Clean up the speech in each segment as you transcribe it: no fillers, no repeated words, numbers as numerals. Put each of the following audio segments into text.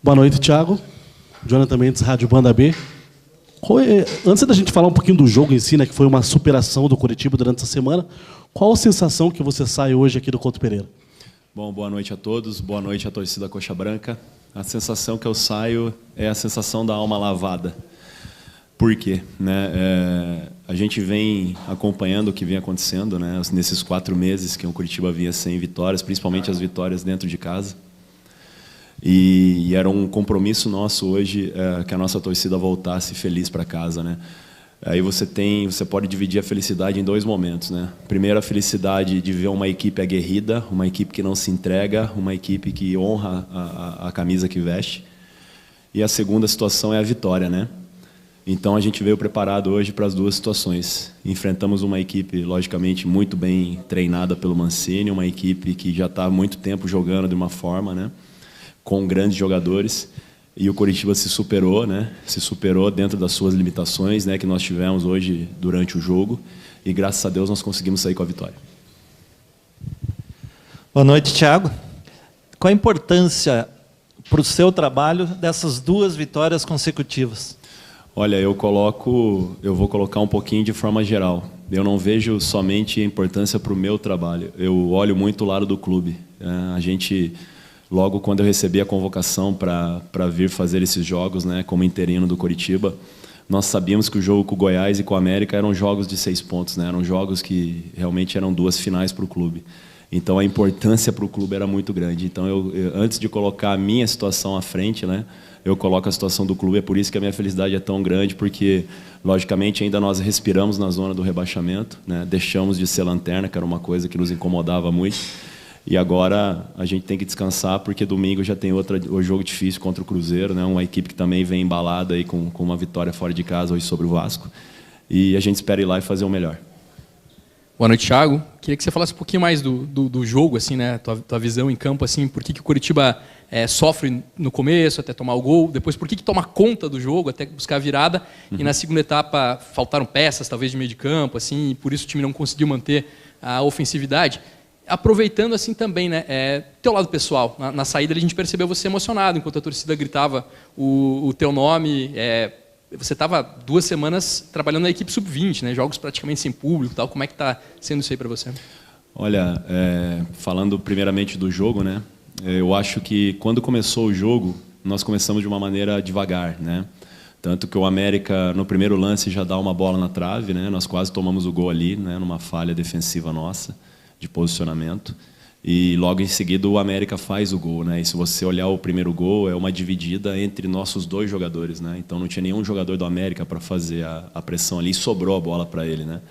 Boa noite, Thiago. Jonathan Mendes, Rádio Banda B. Antes da gente falar um pouquinho do jogo em si, né, que foi uma superação do Coritiba durante essa semana, qual a sensação que você sai hoje aqui do Couto Pereira? Bom, boa noite a todos, boa noite à torcida Coxa Branca. A sensação que eu saio é a sensação da alma lavada. Por quê? A gente vem acompanhando o que vem acontecendo, né, nesses 4 meses que o Coritiba vinha sem vitórias, principalmente as vitórias dentro de casa. E era um compromisso nosso hoje que a nossa torcida voltasse feliz para casa, né? Aí você pode dividir a felicidade em 2 momentos, né? Primeiro, a felicidade de ver uma equipe aguerrida, uma equipe que não se entrega, uma equipe que honra a camisa que veste. E a segunda situação é a vitória, né? Então a gente veio preparado hoje para as 2 situações. Enfrentamos uma equipe, logicamente, muito bem treinada pelo Mancini, uma equipe que já está há muito tempo jogando de uma forma, né, com grandes jogadores. E o Coritiba se superou, né? Se superou dentro das suas limitações, né, que nós tivemos hoje durante o jogo. E graças a Deus nós conseguimos sair com a vitória. Boa noite, Thiago. Qual a importância para o seu trabalho dessas 2 vitórias consecutivas? Olha, eu vou colocar um pouquinho de forma geral. Eu não vejo somente a importância para o meu trabalho. Eu olho muito o lado do clube. A gente, logo quando eu recebi a convocação para vir fazer esses jogos, né, como interino do Coritiba, nós sabíamos que o jogo com o Goiás e com o América eram jogos de 6 pontos, né? Eram jogos que realmente eram 2 finais para o clube. Então a importância para o clube era muito grande. Então antes de colocar a minha situação à frente, né, eu coloco a situação do clube. É por isso que a minha felicidade é tão grande, porque logicamente ainda nós respiramos na zona do rebaixamento, né? Deixamos de ser lanterna, que era uma coisa que nos incomodava muito. E agora a gente tem que descansar, porque domingo já tem o jogo difícil contra o Cruzeiro, né? Uma equipe que também vem embalada aí com uma vitória fora de casa hoje sobre o Vasco. E a gente espera ir lá e fazer o melhor. Boa noite, Thiago. Queria que você falasse um pouquinho mais do jogo, assim, né? Tua visão em campo, assim, por que o Coritiba sofre no começo até tomar o gol, depois por que toma conta do jogo até buscar a virada, e na segunda etapa faltaram peças, talvez de meio de campo, assim, e por isso o time não conseguiu manter a ofensividade. Aproveitando assim também, né, teu lado pessoal, na saída a gente percebeu você emocionado enquanto a torcida gritava o teu nome. Você estava 2 semanas trabalhando na equipe sub-20, né, jogos praticamente sem público, tal. Como é que está sendo isso aí para você? Olha, falando primeiramente do jogo, né, eu acho que quando começou o jogo nós começamos de uma maneira devagar, né. Tanto que o América no primeiro lance já dá uma bola na trave, né, nós quase tomamos o gol ali, né, numa falha defensiva nossa de posicionamento, e logo em seguida o América faz o gol, né? E se você olhar o primeiro gol, é uma dividida entre nossos 2 jogadores, né? Então não tinha nenhum jogador do América para fazer a pressão ali, e sobrou a bola para ele, né?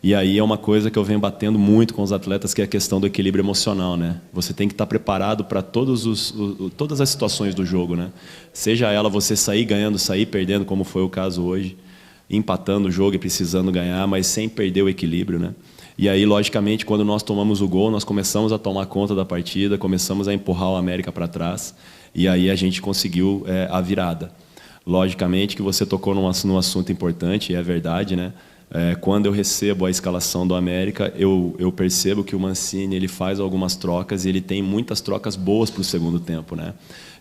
E aí é uma coisa que eu venho batendo muito com os atletas, que é a questão do equilíbrio emocional, né? Você tem que estar preparado para todas as situações do jogo, né? Seja ela você sair ganhando, sair perdendo, como foi o caso hoje, empatando o jogo e precisando ganhar, mas sem perder o equilíbrio, né? E aí, logicamente, quando nós tomamos o gol, nós começamos a tomar conta da partida, começamos a empurrar o América para trás, e aí a gente conseguiu a virada. Logicamente que você tocou num assunto importante, e é verdade, né? Quando eu recebo a escalação do América, eu percebo que o Mancini ele faz algumas trocas, e ele tem muitas trocas boas para o segundo tempo, né?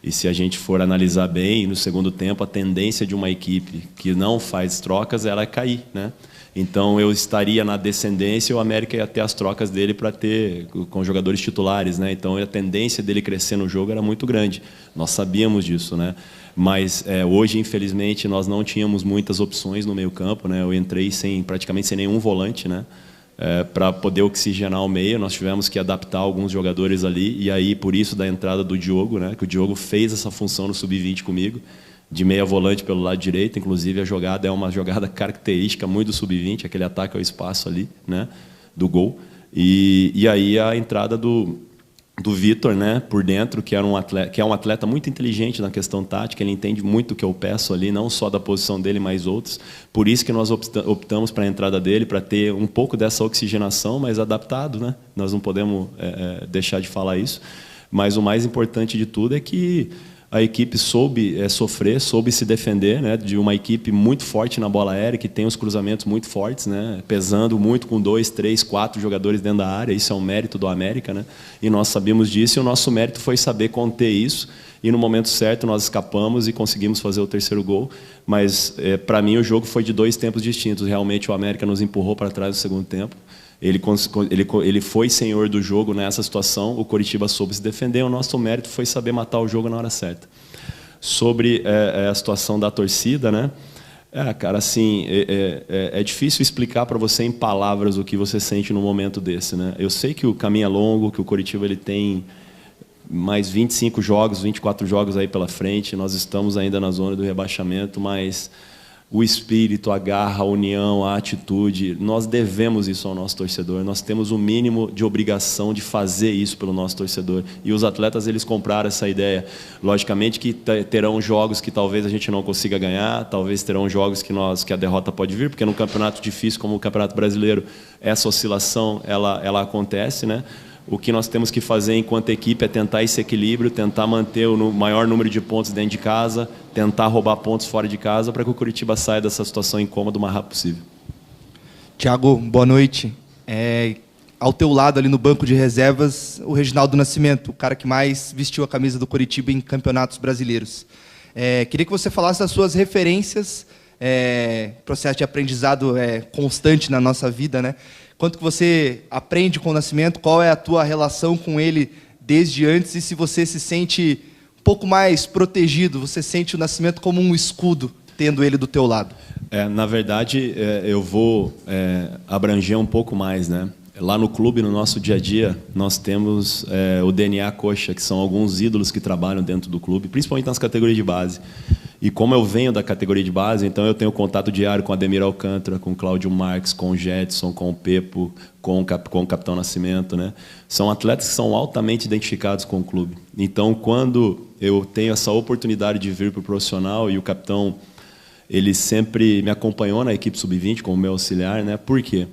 E se a gente for analisar bem, no segundo tempo, a tendência de uma equipe que não faz trocas, ela é cair, né? Então eu estaria na descendência e o América ia ter as trocas dele para ter com jogadores titulares, né? Então a tendência dele crescer no jogo era muito grande. Nós sabíamos disso, né? Mas hoje, infelizmente, nós não tínhamos muitas opções no meio-campo, né? Eu entrei praticamente sem nenhum volante, né? Para poder oxigenar o meio, nós tivemos que adaptar alguns jogadores ali, e aí por isso da entrada do Diogo, né? Que o Diogo fez essa função no sub-20 comigo, de meia volante pelo lado direito. Inclusive a jogada é uma jogada característica muito do sub-20, aquele ataque ao espaço ali, né, do gol. E aí a entrada do Vitor, né, por dentro, que é um atleta muito inteligente na questão tática, ele entende muito o que eu peço ali, não só da posição dele, mas outros. Por isso que nós optamos para a entrada dele, para ter um pouco dessa oxigenação, mas adaptado, né? Nós não podemos deixar de falar isso. Mas o mais importante de tudo é que a equipe soube sofrer, soube se defender, né, de uma equipe muito forte na bola aérea, que tem os cruzamentos muito fortes, né, pesando muito com 2, 3, 4 jogadores dentro da área. Isso é um mérito do América, né, e nós sabíamos disso, e o nosso mérito foi saber conter isso, e no momento certo nós escapamos e conseguimos fazer o terceiro gol. Mas, para mim, o jogo foi de 2 tempos distintos. Realmente o América nos empurrou para trás no segundo tempo. Ele foi senhor do jogo nessa situação, o Coritiba soube se defender, o nosso mérito foi saber matar o jogo na hora certa. Sobre a situação da torcida, né? Cara, assim, é difícil explicar para você em palavras o que você sente num momento desse, né? Eu sei que o caminho é longo, que o Coritiba ele tem mais 25 jogos, 24 jogos aí pela frente, nós estamos ainda na zona do rebaixamento, mas o espírito, a garra, a união, a atitude, nós devemos isso ao nosso torcedor. Nós temos o mínimo de obrigação de fazer isso pelo nosso torcedor. E os atletas, eles compraram essa ideia. Logicamente que terão jogos que talvez a gente não consiga ganhar, talvez terão jogos que a derrota pode vir, porque num campeonato difícil como o Campeonato Brasileiro, essa oscilação, ela acontece, né? O que nós temos que fazer enquanto equipe é tentar esse equilíbrio, tentar manter o maior número de pontos dentro de casa, tentar roubar pontos fora de casa para que o Coritiba saia dessa situação incômoda o mais rápido possível. Tiago, boa noite. Ao teu lado, ali no banco de reservas, o Reginaldo Nascimento, o cara que mais vestiu a camisa do Coritiba em campeonatos brasileiros. Queria que você falasse das suas referências, processo de aprendizado constante na nossa vida, né? Quanto que você aprende com o Nascimento, qual é a tua relação com ele desde antes e se você se sente um pouco mais protegido, você sente o Nascimento como um escudo, tendo ele do teu lado? Na verdade, eu vou abranger um pouco mais, né? Lá no clube, no nosso dia a dia, nós temos o DNA Coxa, que são alguns ídolos que trabalham dentro do clube, principalmente nas categorias de base. E como eu venho da categoria de base, então eu tenho contato diário com Ademir Alcântara, com Cláudio Marques, com o Jetson, com o Pepo, com o Capitão Nascimento, né? São atletas que são altamente identificados com o clube. Então, quando eu tenho essa oportunidade de vir para o profissional, e o Capitão, ele sempre me acompanhou na equipe sub-20 como meu auxiliar, né? Por quê?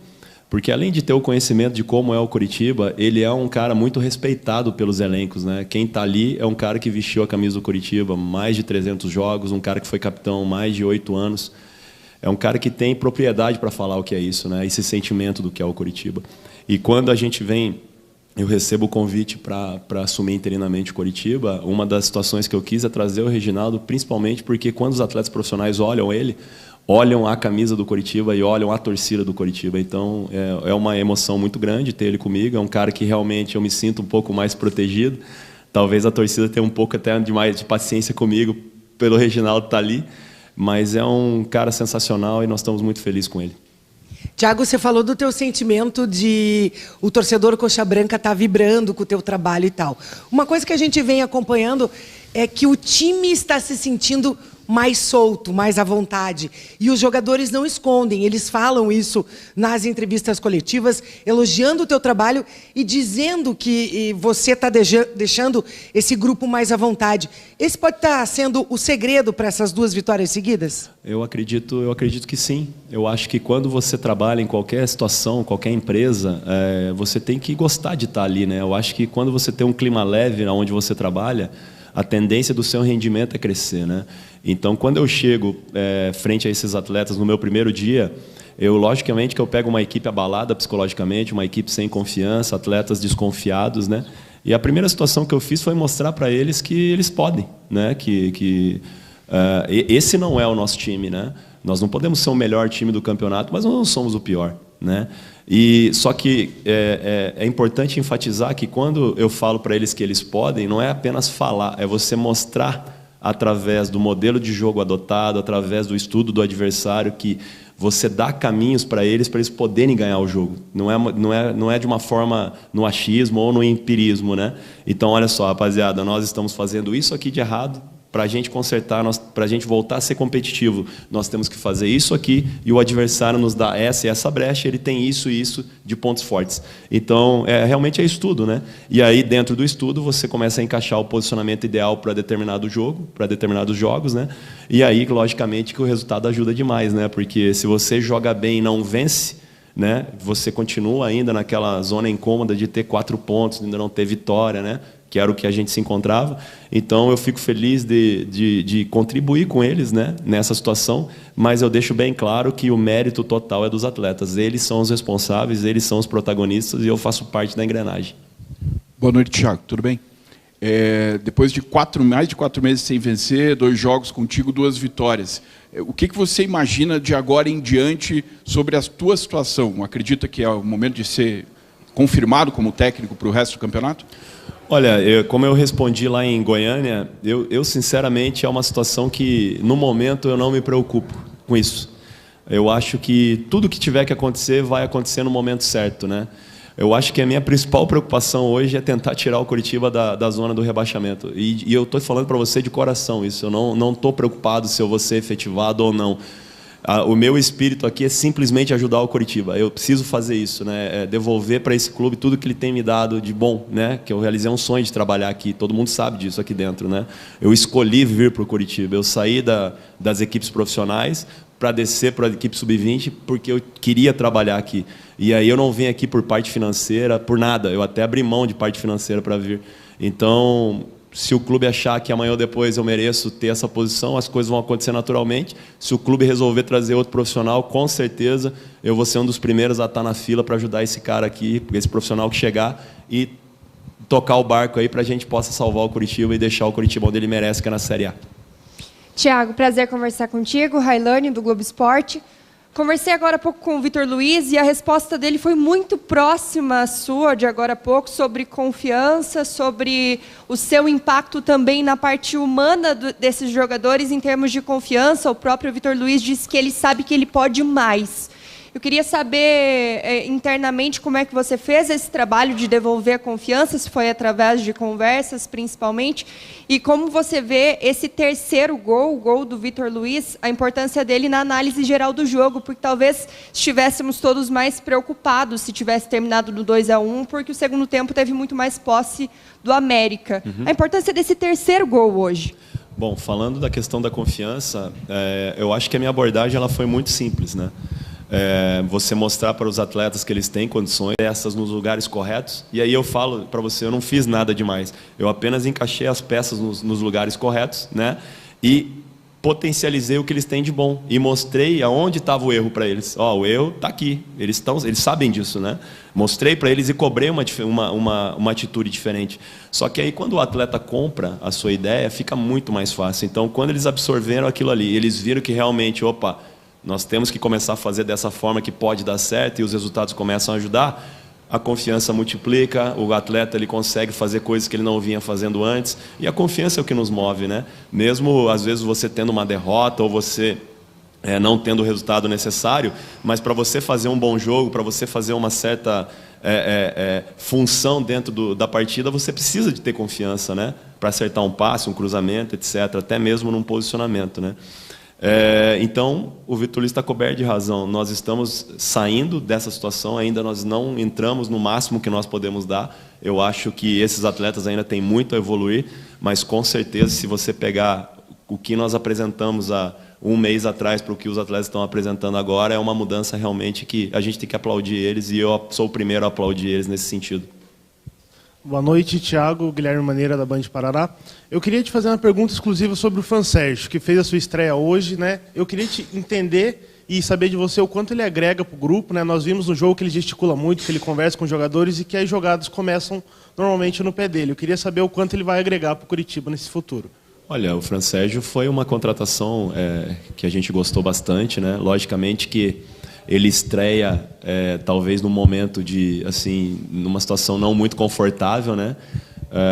Porque além de ter o conhecimento de como é o Coritiba, ele é um cara muito respeitado pelos elencos, né? Quem está ali é um cara que vestiu a camisa do Coritiba mais de 300 jogos, um cara que foi capitão mais de 8 anos. É um cara que tem propriedade para falar o que é isso, né? Esse sentimento do que é o Coritiba. E quando a gente vem, eu recebo o convite para assumir interinamente o Coritiba, uma das situações que eu quis é trazer o Reginaldo, principalmente porque quando os atletas profissionais olham ele, olham a camisa do Coritiba e olham a torcida do Coritiba. Então, é uma emoção muito grande ter ele comigo. É um cara que realmente eu me sinto um pouco mais protegido. Talvez a torcida tenha um pouco até de paciência comigo pelo Reginaldo estar ali. Mas é um cara sensacional e nós estamos muito felizes com ele. Tiago, você falou do teu sentimento de o torcedor coxa branca estar vibrando com o teu trabalho e tal. Uma coisa que a gente vem acompanhando é que o time está se sentindo mais solto, mais à vontade. E os jogadores não escondem, eles falam isso nas entrevistas coletivas, elogiando o teu trabalho e dizendo que você está deixando esse grupo mais à vontade. Esse pode estar sendo o segredo para essas 2 vitórias seguidas? Eu acredito que sim. Eu acho que quando você trabalha em qualquer situação, qualquer empresa, você tem que gostar de estar ali, né? Eu acho que quando você tem um clima leve onde você trabalha, a tendência do seu rendimento é crescer, né? Então, quando eu chego frente a esses atletas no meu primeiro dia, logicamente que eu pego uma equipe abalada psicologicamente, uma equipe sem confiança, atletas desconfiados, né? E a primeira situação que eu fiz foi mostrar para eles que eles podem, né? Esse não é o nosso time, né? Nós não podemos ser o melhor time do campeonato, mas nós não somos o pior, né? E só que é importante enfatizar que quando eu falo para eles que eles podem, não é apenas falar, é você mostrar através do modelo de jogo adotado, através do estudo do adversário, que você dá caminhos para eles poderem ganhar o jogo. Não é de uma forma no achismo ou no empirismo, né? Então, olha só, rapaziada, nós estamos fazendo isso aqui de errado. Para a gente consertar, para a gente voltar a ser competitivo, nós temos que fazer isso aqui e o adversário nos dá essa e essa brecha, ele tem isso e isso de pontos fortes. Então, realmente é estudo, né? E aí, dentro do estudo, você começa a encaixar o posicionamento ideal para determinado jogo, para determinados jogos, né? E aí, logicamente, que o resultado ajuda demais, né? Porque se você joga bem e não vence, né? Você continua ainda naquela zona incômoda de ter 4 pontos, ainda não ter vitória, né? que era o que a gente se encontrava. Então, eu fico feliz de contribuir com eles, né, nessa situação, mas eu deixo bem claro que o mérito total é dos atletas. Eles são os responsáveis, eles são os protagonistas e eu faço parte da engrenagem. Boa noite, Thiago. Tudo bem? Depois de mais de 4 meses sem vencer, 2 jogos contigo, 2 vitórias. O que você imagina de agora em diante sobre a tua situação? Acredita que é o momento de ser confirmado como técnico para o resto do campeonato? Olha, como eu respondi lá em Goiânia, eu sinceramente é uma situação que, no momento, eu não me preocupo com isso. Eu acho que tudo que tiver que acontecer vai acontecer no momento certo, né? Eu acho que a minha principal preocupação hoje é tentar tirar o Curitiba da zona do rebaixamento. E eu estou falando para você de coração isso. Eu não estou preocupado se eu vou ser efetivado ou não. O meu espírito aqui é simplesmente ajudar o Curitiba. Eu preciso fazer isso, né? Devolver para esse clube tudo que ele tem me dado de bom, né? Que eu realizei um sonho de trabalhar aqui. Todo mundo sabe disso aqui dentro, né? Eu escolhi vir para o Curitiba. Eu saí das equipes profissionais para descer para a equipe sub-20 porque eu queria trabalhar aqui. E aí eu não vim aqui por parte financeira, por nada. Eu até abri mão de parte financeira para vir. Então, se o clube achar que amanhã ou depois eu mereço ter essa posição, as coisas vão acontecer naturalmente. Se o clube resolver trazer outro profissional, com certeza eu vou ser um dos primeiros a estar na fila para ajudar esse cara aqui, esse profissional que chegar e tocar o barco aí para a gente possa salvar o Curitiba e deixar o Curitiba onde ele merece, que é na Série A. Thiago, prazer conversar contigo. Railane, do Globo Esporte. Conversei agora há pouco com o Vitor Luiz e a resposta dele foi muito próxima à sua, de agora a pouco, sobre confiança, sobre o seu impacto também na parte humana desses jogadores em termos de confiança. O próprio Vitor Luiz disse que ele sabe que ele pode mais. Eu queria saber internamente como é que você fez esse trabalho de devolver a confiança, se foi através de conversas, principalmente, e como você vê esse terceiro gol, o gol do Vitor Luiz, a importância dele na análise geral do jogo, porque talvez estivéssemos todos mais preocupados se tivesse terminado no 2-1, porque o segundo tempo teve muito mais posse do América. A importância desse terceiro gol hoje. Bom, falando da questão da confiança, eu acho que a minha abordagem ela foi muito simples, né? Você mostrar para os atletas que eles têm condições essas nos lugares corretos. E aí eu falo para você, eu não fiz nada demais. Eu apenas encaixei as peças nos lugares corretos, né? E potencializei o que eles têm de bom. E mostrei aonde estava o erro para eles. O erro está aqui. Eles sabem disso, né? Mostrei para eles e cobrei uma atitude diferente. Só que aí, quando o atleta compra a sua ideia, fica muito mais fácil. Então, quando eles absorveram aquilo ali, eles viram que realmente, nós temos que começar a fazer dessa forma que pode dar certo e os resultados começam a ajudar, a confiança multiplica, o atleta ele consegue fazer coisas que ele não vinha fazendo antes, e a confiança é o que nos move, né? Mesmo, às vezes, você tendo uma derrota ou você não tendo o resultado necessário, mas para você fazer um bom jogo, para você fazer uma certa função dentro da partida, você precisa de ter confiança, né? Para acertar um passe, um cruzamento, etc., até mesmo num posicionamento, né? Então, o Vitor Luiz está coberto de razão. Nós estamos saindo dessa situação, ainda nós não entramos no máximo que nós podemos dar. Eu acho que esses atletas ainda têm muito a evoluir, mas com certeza, se você pegar o que nós apresentamos há um mês atrás para o que os atletas estão apresentando agora, é uma mudança realmente que a gente tem que aplaudir eles, e eu sou o primeiro a aplaudir eles nesse sentido. Boa noite, Thiago. Guilherme Maneira, da Band Parará. Eu queria te fazer uma pergunta exclusiva sobre o Fran Sérgio, que fez a sua estreia hoje, né? Eu queria te entender e saber de você o quanto ele agrega para o grupo, né? Nós vimos no jogo que ele gesticula muito, que ele conversa com os jogadores e que as jogadas começam normalmente no pé dele. Eu queria saber o quanto ele vai agregar para o Curitiba nesse futuro. Olha, o Fran Sérgio foi uma contratação que a gente gostou bastante, né? Logicamente que ele estreia talvez num momento de, assim, numa situação não muito confortável, né?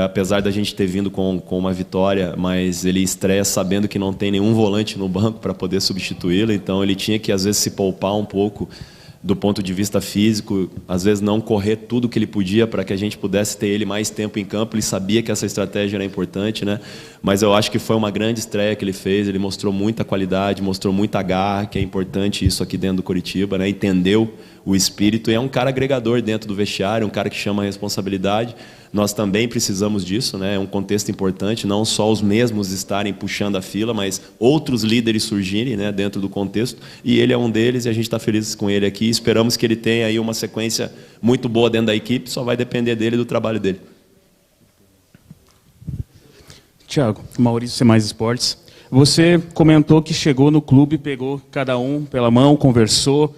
Apesar da gente ter vindo com uma vitória, mas ele estreia sabendo que não tem nenhum volante no banco para poder substituí-lo, então ele tinha que às vezes se poupar um pouco do ponto de vista físico, às vezes não correr tudo que ele podia para que a gente pudesse ter ele mais tempo em campo. Ele sabia que essa estratégia era importante, né? Mas eu acho que foi uma grande estreia que ele fez. Ele mostrou muita qualidade, mostrou muita garra, que é importante isso aqui dentro do Curitiba, né? Entendeu o espírito, e é um cara agregador dentro do vestiário, um cara que chama a responsabilidade. Nós também precisamos disso, né? É um contexto importante, não só os mesmos estarem puxando a fila, mas outros líderes surgirem, né, dentro do contexto, e ele é um deles, e a gente está feliz com ele aqui. Esperamos que ele tenha aí uma sequência muito boa dentro da equipe, só vai depender dele e do trabalho dele. Thiago, Maurício, C+, Esportes. Você comentou que chegou no clube, pegou cada um pela mão, conversou,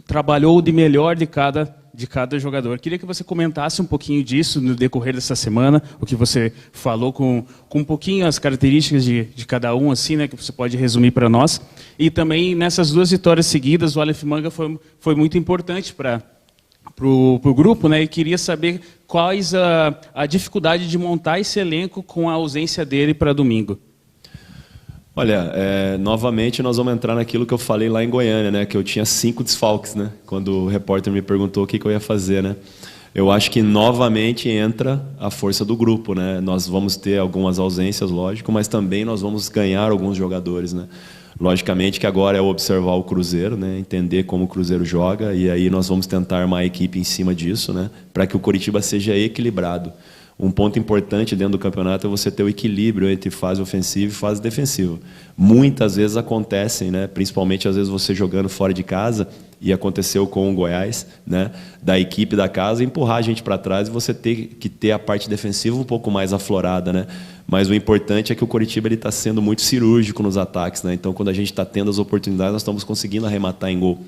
trabalhou de melhor de cada jogador. Queria que você comentasse um pouquinho disso no decorrer dessa semana, o que você falou com um pouquinho as características de cada um, assim, né, que você pode resumir para nós. E também nessas 2 vitórias seguidas, o Aleph Manga foi muito importante para o grupo, né? E queria saber quais a dificuldade de montar esse elenco com a ausência dele para domingo. Olha, novamente nós vamos entrar naquilo que eu falei lá em Goiânia, né? Que eu tinha 5 desfalques, né? Quando o repórter me perguntou o que eu ia fazer, né? Eu acho que novamente entra a força do grupo, né? Nós vamos ter algumas ausências, lógico, mas também nós vamos ganhar alguns jogadores, né? Logicamente que agora é observar o Cruzeiro, né? Entender como o Cruzeiro joga, e aí nós vamos tentar armar a equipe em cima disso, né? Para que o Coritiba seja equilibrado. Um ponto importante dentro do campeonato é você ter o equilíbrio entre fase ofensiva e fase defensiva. Muitas vezes acontecem, né? Principalmente às vezes você jogando fora de casa, e aconteceu com o Goiás, né? Da equipe da casa, empurrar a gente para trás e você ter que ter a parte defensiva um pouco mais aflorada, né? Mas o importante é que o Coritiba está sendo muito cirúrgico nos ataques, né? Então, quando a gente está tendo as oportunidades, nós estamos conseguindo arrematar em gol.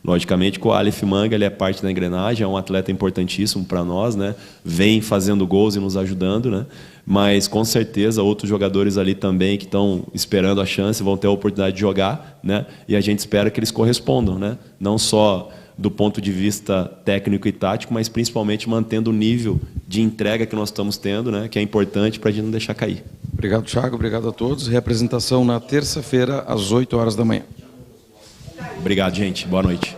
Logicamente, que o Aleph Manga ele é parte da engrenagem, é um atleta importantíssimo para nós, né? Vem fazendo gols e nos ajudando, né? Mas, com certeza, outros jogadores ali também que estão esperando a chance vão ter a oportunidade de jogar, né? E a gente espera que eles correspondam, né? Não só do ponto de vista técnico e tático, mas principalmente mantendo o nível de entrega que nós estamos tendo, né? Que é importante para a gente não deixar cair. Obrigado, Thiago. Obrigado a todos. Reapresentação na terça-feira, às 8 horas da manhã. Obrigado, gente. Boa noite.